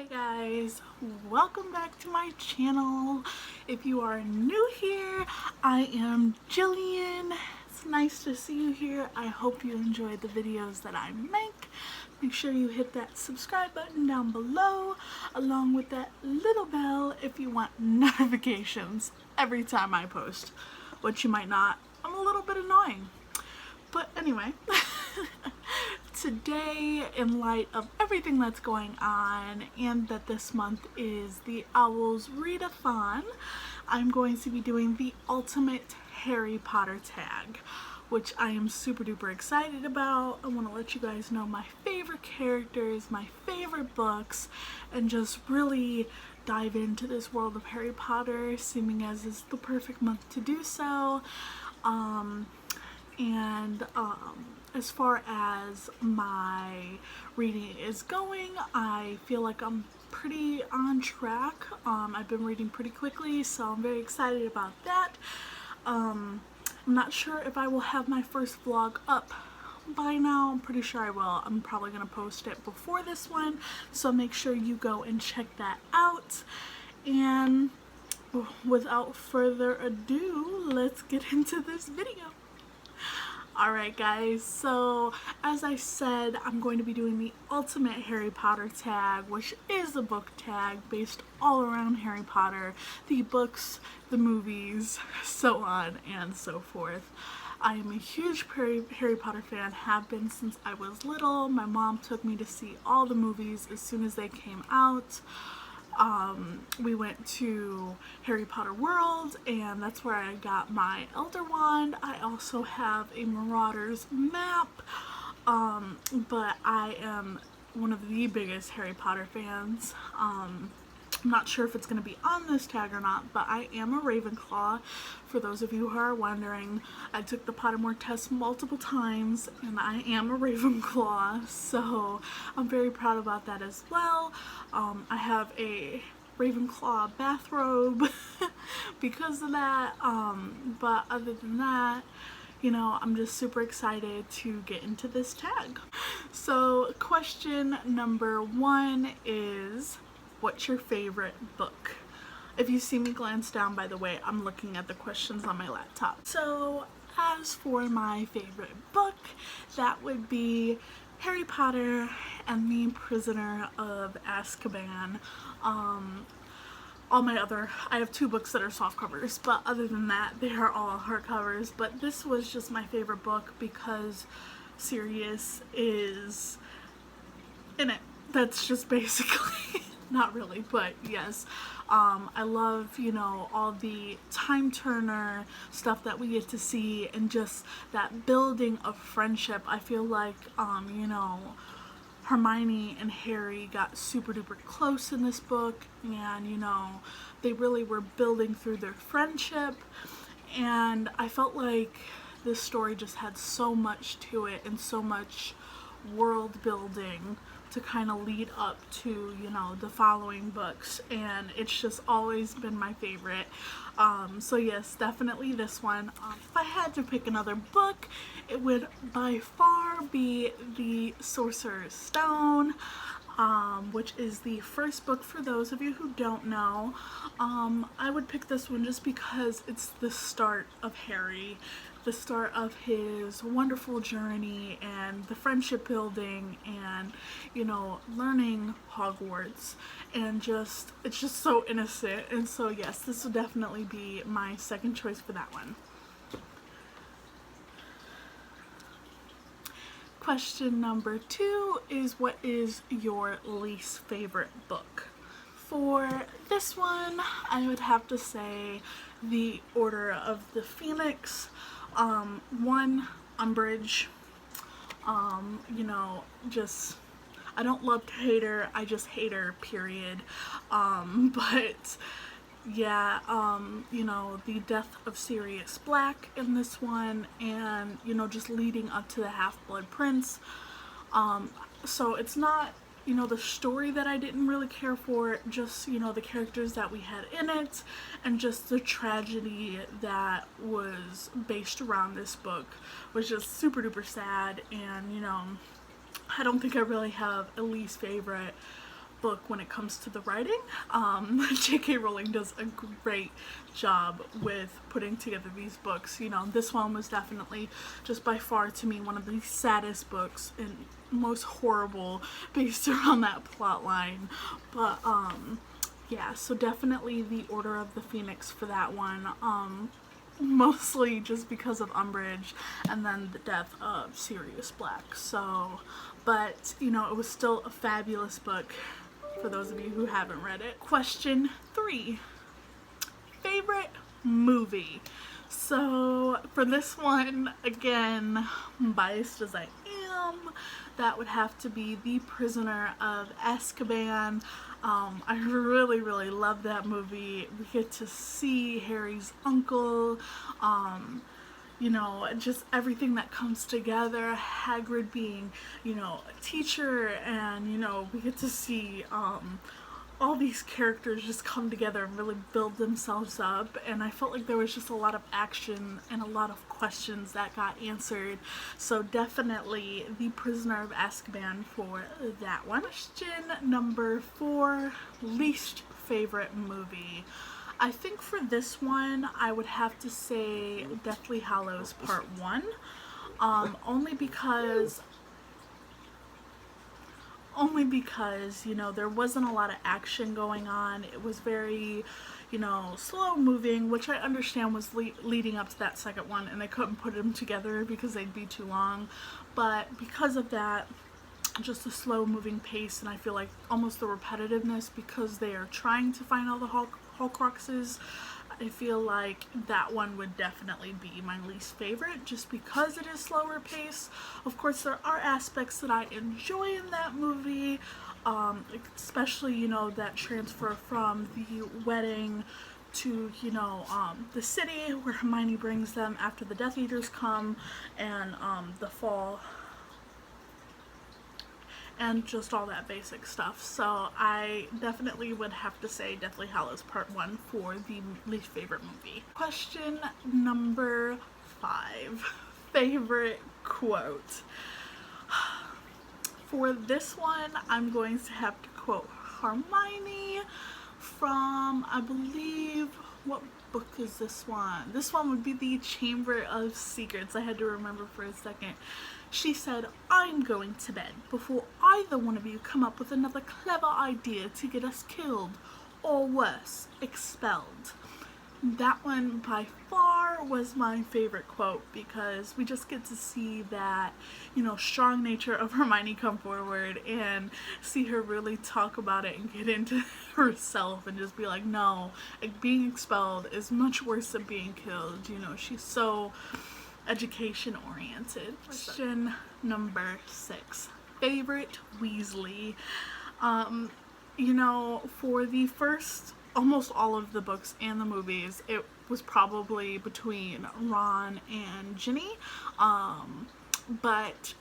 Guys, welcome back to my channel. If you are new here, I am Jillian. It's nice to see you here. I hope you enjoy the videos that I make. Make sure you hit that subscribe button down below along with that little bell if you want notifications every time I post, which you might not. I'm a little bit annoying. But anyway, today, in light of everything that's going on and that this month is the Owls Readathon, I'm going to be doing the ultimate Harry Potter tag, which I am super duper excited about. I want to let you guys know my favorite characters, my favorite books, and just really dive into this world of Harry Potter, seeming as is the perfect month to do so. As far as my reading is going, I feel like I'm pretty on track. I've been reading pretty quickly, so I'm very excited about that. I'm not sure if I will have my first vlog up by now. I'm pretty sure I will. I'm probably going to post it before this one, so make sure you go and check that out. And without further ado, let's get into this video. Alright guys, so as I said, I'm going to be doing the ultimate Harry Potter tag, which is a book tag based all around Harry Potter, the books, the movies, so on and so forth. I am a huge Harry Potter fan, have been since I was little. My mom took me to see all the movies as soon as they came out. We went to Harry Potter World, and that's where I got my Elder Wand. I also have a Marauders map, but I am one of the biggest Harry Potter fans. I'm not sure if it's going to be on this tag or not, but I am a Ravenclaw. For those of you who are wondering, I took the Pottermore test multiple times, and I am a Ravenclaw, so I'm very proud about that as well. I have a Ravenclaw bathrobe because of that, but other than that, you know, I'm just super excited to get into this tag. So question number one is, what's your favorite book? If you see me glance down, by the way, I'm looking at the questions on my laptop. So as for my favorite book, that would be Harry Potter and the Prisoner of Azkaban. I have two books that are soft covers, but other than that, they are all hardcovers. But this was just my favorite book because Sirius is in it. That's just basically not really, but yes. I love, you know, all the time turner stuff that we get to see and just that building of friendship. I feel like, you know, Hermione and Harry got super duper close in this book, and, you know, they really were building through their friendship, and I felt like this story just had so much to it and so much world building to kind of lead up to, you know, the following books, and it's just always been my favorite. So yes, definitely this one. If I had to pick another book, it would by far be The Sorcerer's Stone, which is the first book for those of you who don't know. I would pick this one just because it's the start of Harry, the start of his wonderful journey and the friendship building and, you know, learning Hogwarts, and just, it's just so innocent. And so yes, this would definitely be my second choice for that one. Question number two is, what is your least favorite book? For this one, I would have to say The Order of the Phoenix. One, Umbridge. You know, just, I don't love to hate her, I just hate her, period. But yeah, you know, the death of Sirius Black in this one, and, you know, just leading up to the Half-Blood Prince. So it's not, you know, the story that I didn't really care for, just, you know, the characters that we had in it, and just the tragedy that was based around this book was just super duper sad. And, you know, I don't think I really have a least favorite. book when it comes to the writing. J.K. Rowling does a great job with putting together these books. You know, this one was definitely just by far to me one of the saddest books and most horrible based around that plot line. But yeah, so definitely the Order of the Phoenix for that one. Mostly just because of Umbridge and then the death of Sirius Black. So, but you know, it was still a fabulous book for those of you who haven't read it. Question 3. Favorite movie? So for this one, again, biased as I am, that would have to be The Prisoner of Azkaban. I really love that movie. We get to see Harry's uncle, you know, just everything that comes together, Hagrid being, you know, a teacher, and, you know, we get to see all these characters just come together and really build themselves up, and I felt like there was just a lot of action and a lot of questions that got answered. So definitely The Prisoner of Azkaban for that one. Question number 4, least favorite movie. I think for this one I would have to say Deathly Hallows Part 1, only because, you know, there wasn't a lot of action going on. It was very, you know, slow moving, which I understand was leading up to that second one, and they couldn't put them together because they'd be too long. But because of that, just a slow moving pace, and I feel like almost the repetitiveness because they are trying to find all the Horcruxes, I feel like that one would definitely be my least favorite just because it is slower pace. Of course, there are aspects that I enjoy in that movie, especially, you know, that transfer from the wedding to, you know, the city where Hermione brings them after the Death Eaters come, and the fall, and just all that basic stuff. So I definitely would have to say Deathly Hallows Part 1 for the least favorite movie. Question number 5. Favorite quote. For this one, I'm going to have to quote Hermione from, I believe, what book is this one? This one would be the Chamber of Secrets. I had to remember for a second. She said, "I'm going to bed before either one of you come up with another clever idea to get us killed, or worse, expelled." That one by far was my favorite quote because we just get to see that, you know, strong nature of Hermione come forward and see her really talk about it and get into herself and just be like, no, like, being expelled is much worse than being killed. You know, she's so education oriented. Question number 6. Favorite Weasley. You know, for the first almost all of the books and the movies, it was probably between Ron and Ginny, but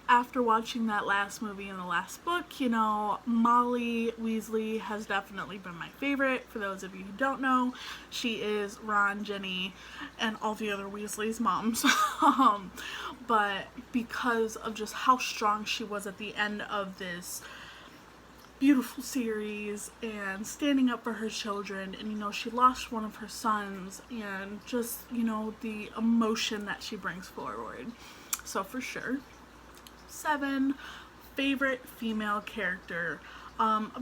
after watching that last movie and the last book, you know, Molly Weasley has definitely been my favorite. For those of you who don't know, she is Ron, Ginny, and all the other Weasley's moms. But because of just how strong she was at the end of this beautiful series and standing up for her children, and, you know, she lost one of her sons, and just, you know, the emotion that she brings forward. So for sure. 7. Favorite female character.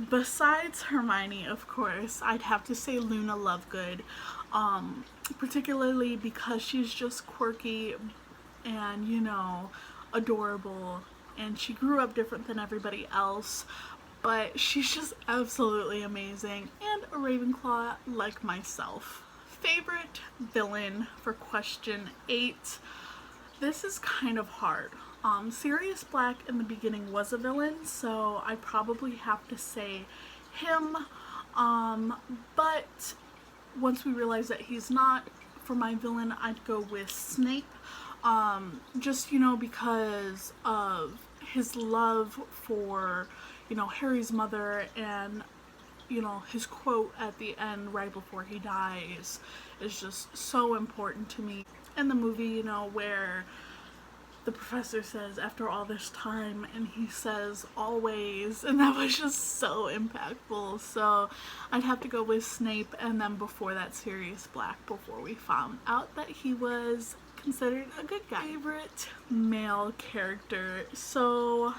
Besides Hermione, of course, I'd have to say Luna Lovegood, particularly because she's just quirky and, you know, adorable, and she grew up different than everybody else, but she's just absolutely amazing, and a Ravenclaw like myself. Favorite villain for question 8. This is kind of hard. Sirius Black in the beginning was a villain, so I probably have to say him, but once we realize that he's not, for my villain I'd go with Snape, just, you know, because of his love for, you know, Harry's mother, and, you know, his quote at the end right before he dies is just so important to me. In the movie, you know, where the professor says, after all this time, and he says always, and that was just so impactful. So I'd have to go with Snape, and then before that, Sirius Black, before we found out that he was considered a good guy. Favorite male character. So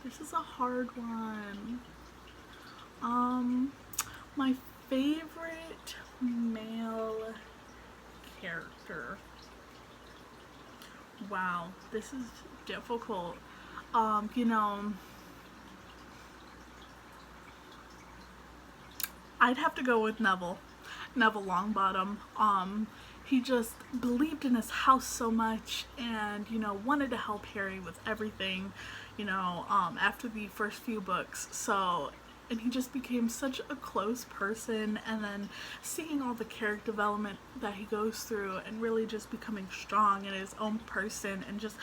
this is a hard one. My favorite male character. Wow, this is difficult. You know, I'd have to go with Neville. Neville Longbottom. He just believed in his house so much, and, you know, wanted to help Harry with everything, you know, after the first few books. So, and he just became such a close person, and then seeing all the character development that he goes through and really just becoming strong in his own person and just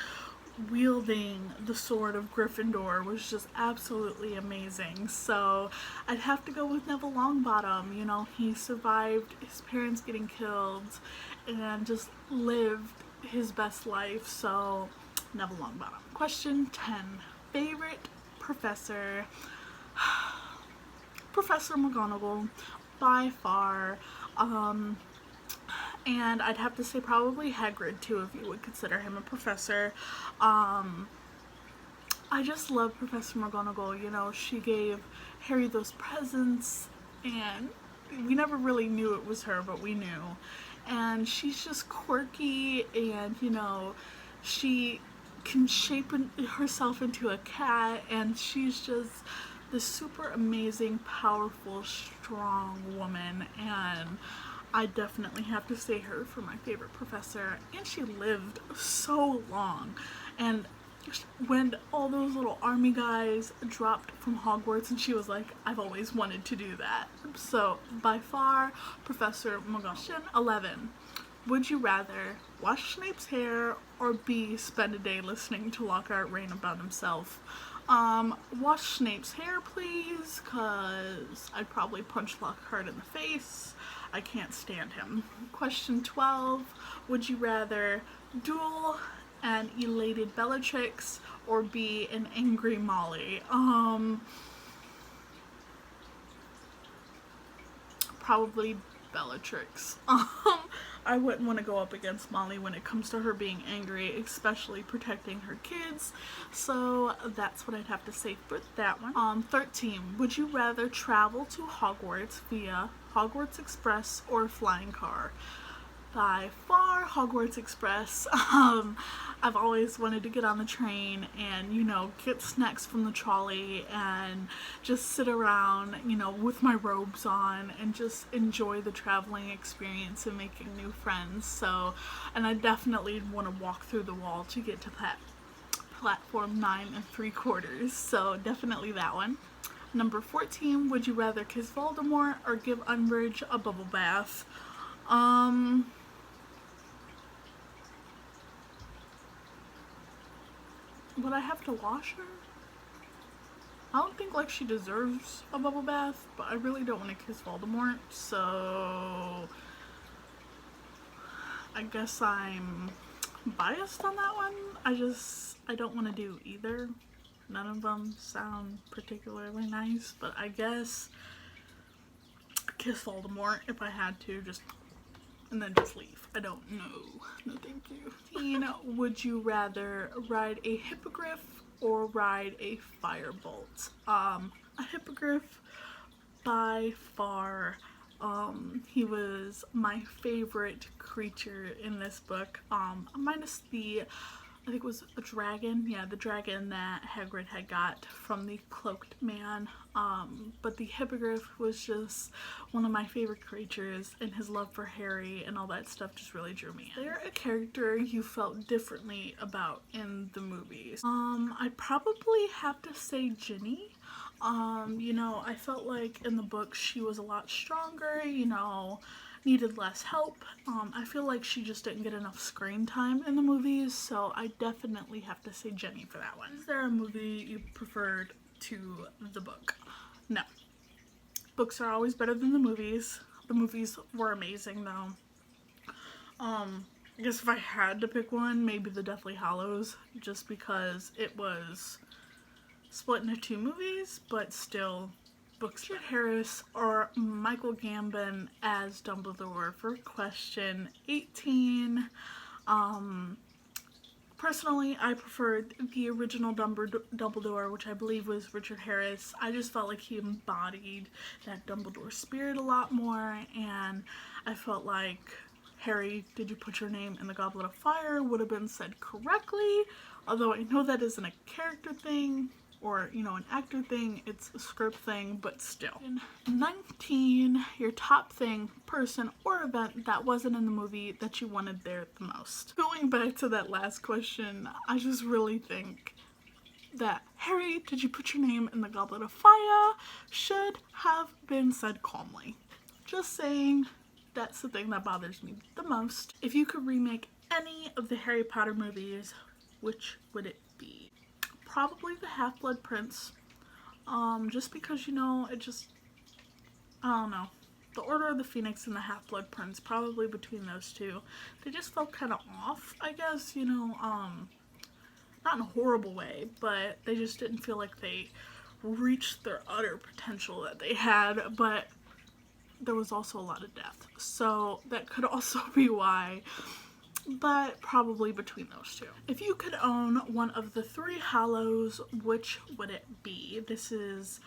wielding the sword of Gryffindor was just absolutely amazing. So I'd have to go with Neville Longbottom. You know, he survived his parents getting killed and just lived his best life. So Neville Longbottom. Question 10. Favorite professor. Professor McGonagall, by far. And I'd have to say probably Hagrid too, if you would consider him a professor. I just love Professor McGonagall. You know, she gave Harry those presents, and we never really knew it was her, but we knew. And she's just quirky, and, you know, she can shape herself into a cat, and she's just this super amazing, powerful, strong woman, and I definitely have to say her for my favorite professor. And she lived so long, and when all those little army guys dropped from Hogwarts, and she was like, I've always wanted to do that. So by far, Professor McGonagall. 11. Would you rather wash Snape's hair or B, spend a day listening to Lockhart rant about himself? Wash Snape's hair, please, cause I'd probably punch Lockhart in the face. I can't stand him. Question 12. Would you rather duel an elated Bellatrix or be an angry Molly? Probably Bellatrix. I wouldn't want to go up against Molly when it comes to her being angry, especially protecting her kids. So that's what I'd have to say for that one. 13. Would you rather travel to Hogwarts via Hogwarts Express or flying car? By far, Hogwarts Express. I've always wanted to get on the train and, you know, get snacks from the trolley and just sit around, you know, with my robes on and just enjoy the traveling experience and making new friends. So, and I definitely want to walk through the wall to get to platform 9 3/4. So definitely that one. Number 14, would you rather kiss Voldemort or give Umbridge a bubble bath? Would I have to wash her? I don't think like she deserves a bubble bath, but I really don't want to kiss Voldemort, so I guess I'm biased on that one. I don't want to do either. None of them sound particularly nice, but I guess kiss Voldemort if I had to, just and then just leave. I don't know. No, thank you. Would you rather ride a hippogriff or ride a firebolt? A hippogriff, by far. He was my favorite creature in this book. Minus I think it was a dragon. Yeah, the dragon that Hagrid had got from the cloaked man. But the hippogriff was just one of my favorite creatures, and his love for Harry and all that stuff just really drew me in. Is there a character you felt differently about in the movies? I'd probably have to say Ginny. I felt like in the book she was a lot stronger, needed less help. I feel like she just didn't get enough screen time in the movies, so I definitely have to say Jenny for that one. Is there a movie you preferred to the book? No. Books are always better than the movies. The movies were amazing though. I guess if I had to pick one, maybe the Deathly Hallows, just because it was split into 2 movies, but still books. Richard Harris or Michael Gambon as Dumbledore for question 18. Personally, I preferred the original Dumbledore, which I believe was Richard Harris. I just felt like he embodied that Dumbledore spirit a lot more, and I felt like Harry, did you put your name in the Goblet of Fire would have been said correctly, although I know that isn't a character thing or, you know, an actor thing, it's a script thing, but still. 19, your top thing, person, or event that wasn't in the movie that you wanted there the most. Going back to that last question, I just really think that Harry, did you put your name in the Goblet of Fire should have been said calmly. Just saying, that's the thing that bothers me the most. If you could remake any of the Harry Potter movies, which would it be? Probably the Half-Blood Prince, just because, you know, I don't know, the Order of the Phoenix and the Half-Blood Prince, probably between those two, they just felt kind of off, I guess, you know, not in a horrible way, but they just didn't feel like they reached their utter potential that they had, but there was also a lot of death, so that could also be why. But probably between those two. If you could own one of the 3 Hallows, which would it be? This is,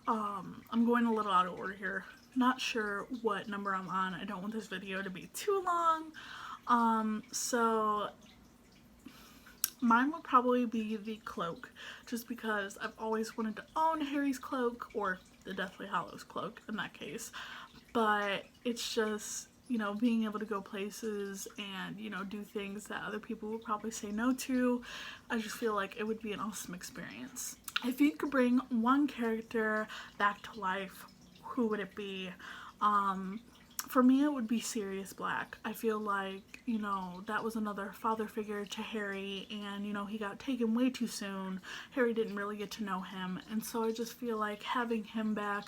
I'm going a little out of order here. Not sure what number I'm on. I don't want this video to be too long. So mine would probably be the cloak, just because I've always wanted to own Harry's cloak, or the Deathly Hallows cloak in that case. But it's just, you know, being able to go places and, you know, do things that other people would probably say no to. I just feel like it would be an awesome experience. If you could bring one character back to life, who would it be? For me, it would be Sirius Black. I feel like, you know, that was another father figure to Harry, and, you know, he got taken way too soon. Harry didn't really get to know him, and so I just feel like having him back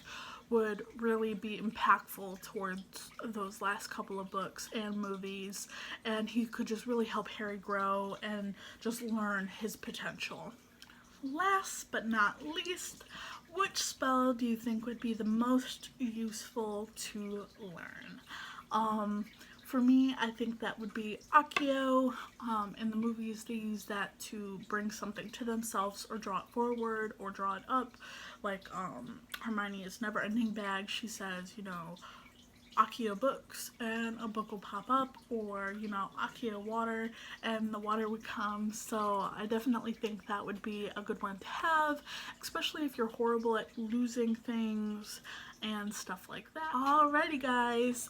would really be impactful towards those last couple of books and movies, and he could just really help Harry grow and just learn his potential. Last but not least, which spell do you think would be the most useful to learn? For me, I think that would be Accio. In the movies, they use that to bring something to themselves or draw it forward or draw it up. Like Hermione is Never Ending Bag, she says, you know, Accio books, and a book will pop up, or, you know, Accio water, and the water would come. So I definitely think that would be a good one to have, especially if you're horrible at losing things and stuff like that. Alrighty guys,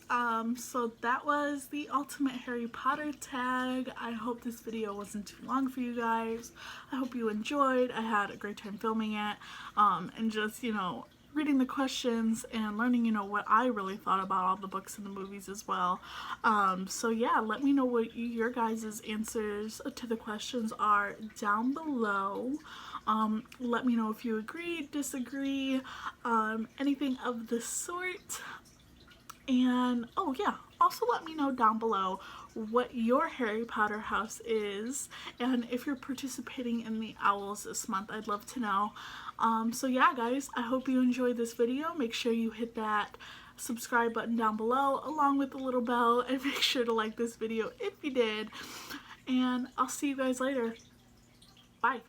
so that was the ultimate Harry Potter tag. I hope this video wasn't too long for you guys. I hope you enjoyed. I had a great time filming it, and just, you know, reading the questions and learning, you know, what I really thought about all the books and the movies as well. So yeah, let me know what your guys' answers to the questions are down below. Let me know if you agree, disagree, anything of the sort. And oh yeah, also let me know down below what your Harry Potter house is, and if you're participating in the Owls this month, I'd love to know. So yeah guys, I hope you enjoyed this video. Make sure you hit that subscribe button down below along with the little bell, and make sure to like this video if you did, and I'll see you guys later. Bye.